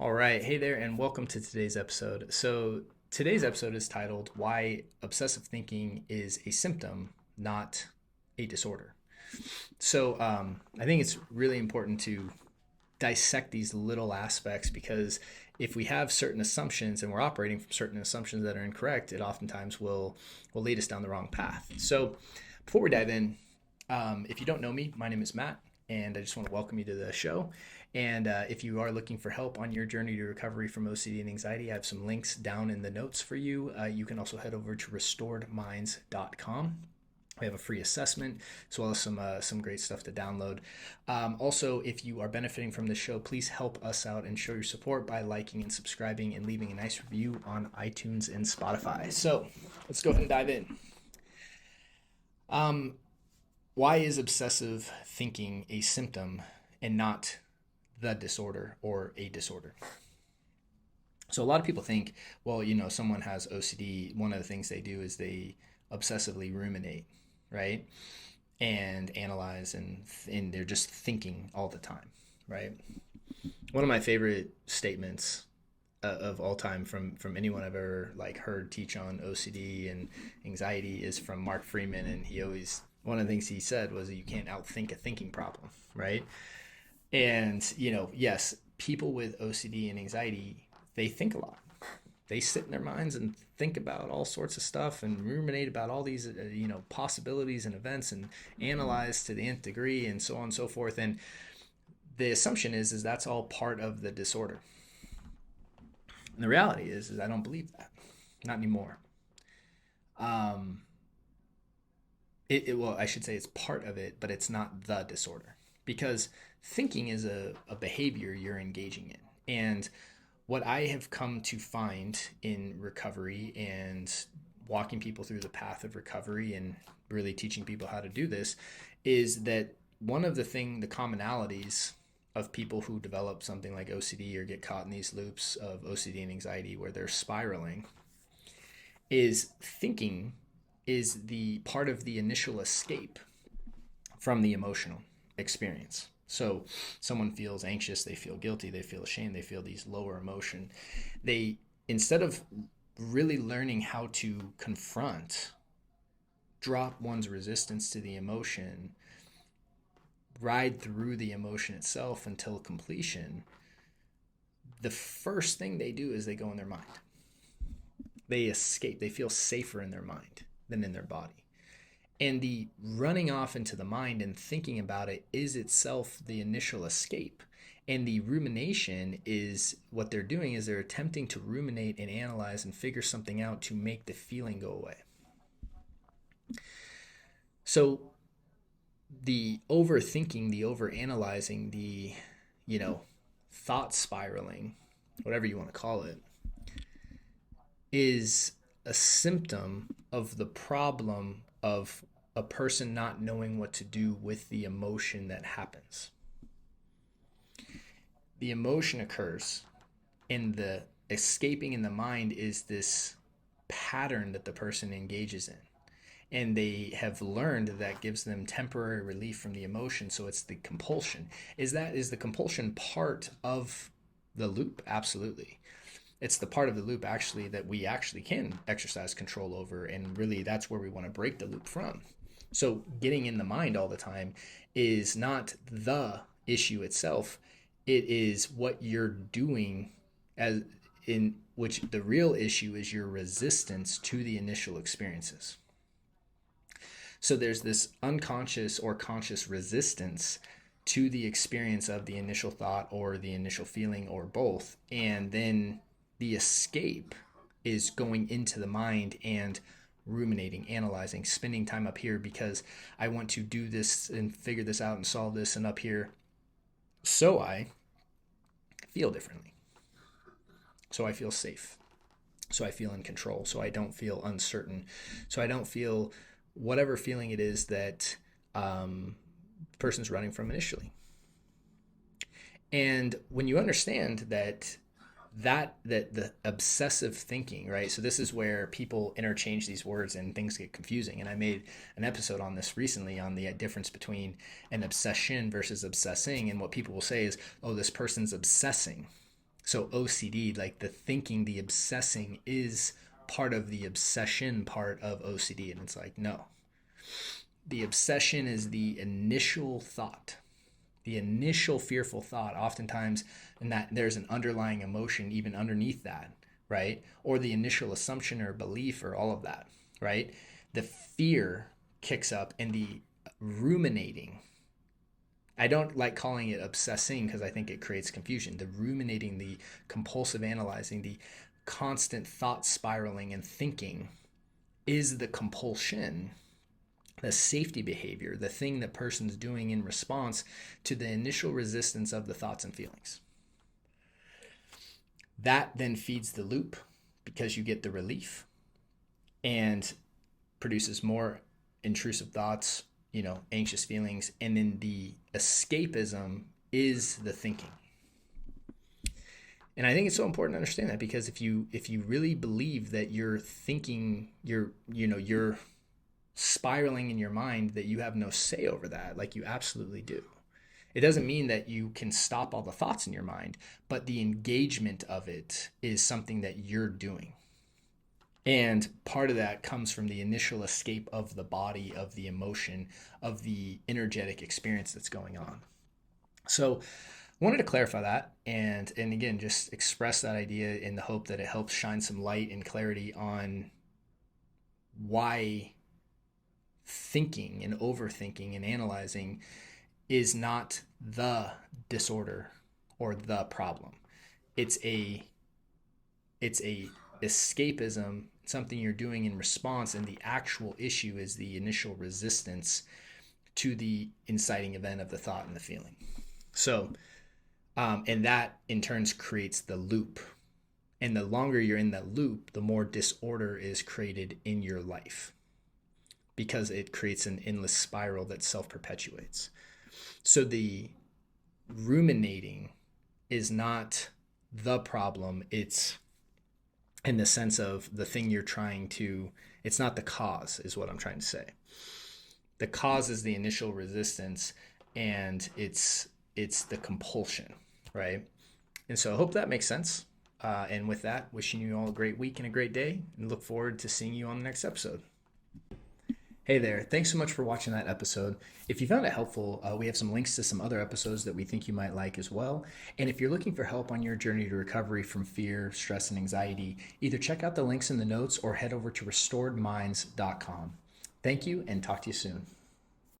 All right. Hey there, and welcome to today's episode. So, today's episode is titled Why Obsessive Thinking is a Symptom, Not a Disorder. I think it's really important to dissect these little aspects because if we have certain assumptions and we're operating from certain assumptions that are incorrect, it oftentimes will lead us down the wrong path. So, before we dive in, if you don't know me, my name is Matt, and I just want to welcome you to the show. And if you are looking for help on your journey to recovery from OCD and anxiety, I have some links down in the notes for you. You can also head over to restoredminds.com. We have a free assessment as well as some great stuff to download. Also, if you are benefiting from the show, please help us out and show your support by liking and subscribing and leaving a nice review on iTunes and Spotify. So let's go ahead and dive in. Why is obsessive thinking a symptom and not the disorder or a disorder? So a lot of people think, well, someone has OCD. One of the things they do is they obsessively ruminate, right? And analyze and they're just thinking all the time, right? One of my favorite statements of all time from anyone I've ever heard teach on OCD and anxiety is from Mark Freeman, and one of the things he said was that you can't outthink a thinking problem, right? And yes, people with OCD and anxiety, they think a lot. They sit in their minds and think about all sorts of stuff and ruminate about all these possibilities and events and analyze to the nth degree and so on and so forth. And the assumption is that's all part of the disorder. And the reality is I don't believe that. Not anymore. Well, I should say it's part of it, but it's not the disorder, because thinking is a behavior you're engaging in. And what I have come to find in recovery and walking people through the path of recovery and really teaching people how to do this is that one of the commonalities of people who develop something like OCD or get caught in these loops of OCD and anxiety where they're spiraling is thinking is the part of the initial escape from the emotional experience. So someone feels anxious, they feel guilty, they feel ashamed, they feel these lower emotion. They, instead of really learning how to confront, drop one's resistance to the emotion, ride through the emotion itself until completion, the first thing they do is they go in their mind. They escape. They feel safer in their mind than in their body. And the running off into the mind and thinking about it is itself the initial escape. And the rumination is what they're doing is they're attempting to ruminate and analyze and figure something out to make the feeling go away. So the overthinking, the overanalyzing, the, thought spiraling, whatever you want to call it, is a symptom of the problem of a person not knowing what to do with the emotion that happens. The emotion occurs, and the escaping in the mind is this pattern that the person engages in. And they have learned that gives them temporary relief from the emotion, so it's the compulsion. Is the compulsion part of the loop? Absolutely. It's the part of the loop actually that we actually can exercise control over, and really that's where we want to break the loop from. So getting in the mind all the time is not the issue itself. It is what you're doing, as in which the real issue is your resistance to the initial experiences. So there's this unconscious or conscious resistance to the experience of the initial thought or the initial feeling or both. And then the escape is going into the mind and ruminating, analyzing, spending time up here because I want to do this and figure this out and solve this, and up here so I feel differently. So I feel safe. So I feel in control. So I don't feel uncertain. So I don't feel whatever feeling it is that person's running from initially. And when you understand that the obsessive thinking, right? So this is where people interchange these words and things get confusing. And I made an episode on this recently on the difference between an obsession versus obsessing. And what people will say is, oh, this person's obsessing. So OCD, like the thinking, the obsessing, is part of the obsession part of OCD. And it's like, no, the obsession is the initial thought, the initial fearful thought, oftentimes, and that there's an underlying emotion even underneath that, right? Or the initial assumption or belief or all of that, right? The fear kicks up, and the ruminating, I don't like calling it obsessing because I think it creates confusion. The ruminating, the compulsive analyzing, the constant thought spiraling and thinking is the compulsion, the safety behavior, the thing that person's doing in response to the initial resistance of the thoughts and feelings. That then feeds the loop because you get the relief and produces more intrusive thoughts, anxious feelings, and then the escapism is the thinking. And I think it's so important to understand that, because if you really believe that you're thinking, you're spiraling in your mind, that you have no say over that, like you absolutely do. It doesn't mean that you can stop all the thoughts in your mind, but the engagement of it is something that you're doing. And part of that comes from the initial escape of the body, of the emotion, of the energetic experience that's going on. So I wanted to clarify that, and again, just express that idea in the hope that it helps shine some light and clarity on why thinking and overthinking and analyzing is not the disorder or the problem. It's a escapism, something you're doing in response, and the actual issue is the initial resistance to the inciting event of the thought and the feeling. So, and that in turn creates the loop. And the longer you're in that loop, the more disorder is created in your life, because it creates an endless spiral that self-perpetuates. So the ruminating is not the problem. It's in the sense of the thing you're trying to, it's not the cause, is what I'm trying to say. The cause is the initial resistance, and it's the compulsion, right? And so I hope that makes sense. And with that, wishing you all a great week and a great day, and look forward to seeing you on the next episode. Hey there, thanks so much for watching that episode. If you found it helpful, we have some links to some other episodes that we think you might like as well. And if you're looking for help on your journey to recovery from fear, stress, and anxiety, either check out the links in the notes or head over to restoredminds.com. Thank you, and talk to you soon.